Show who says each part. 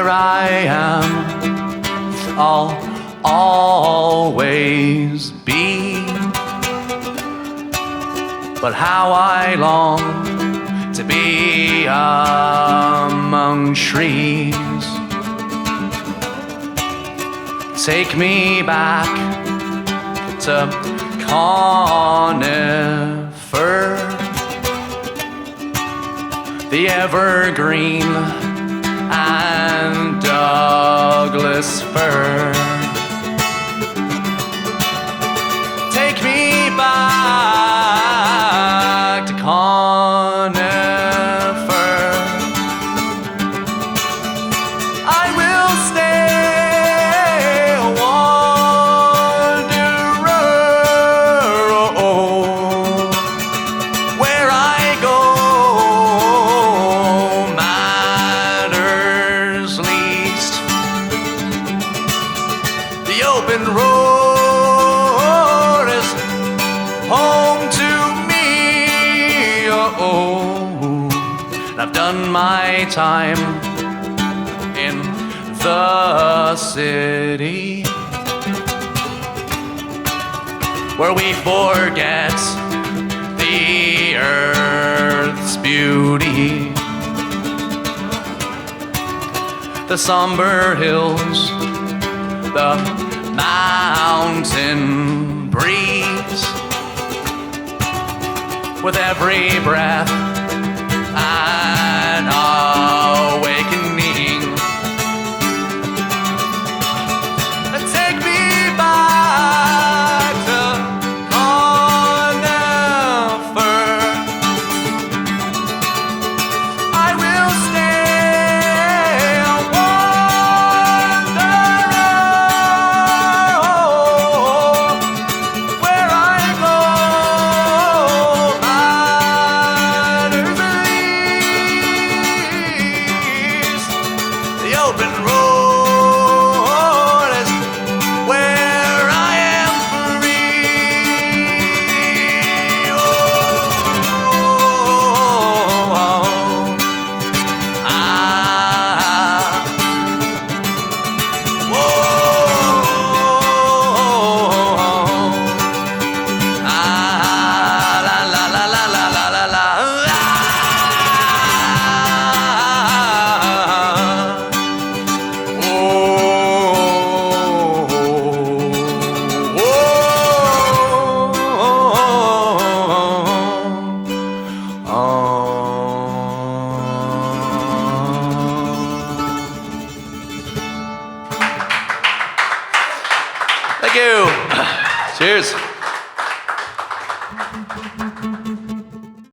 Speaker 1: where I am, I'll always be. But how I long to be among trees. Take me back to conifer, the evergreen and Douglas fir. Take me back to conifer. I will stay a wanderer. Where I go matters least. The open road is home to me. I've done my time in the city, where we forget the earth's beauty. The somber hills, the mountain breeze, with every breath an awakening. Take me back to conifer. I will stay a wanderer. Where I go matters least. The open road is where I am free. La la la la la la la la. Thank you. Cheers.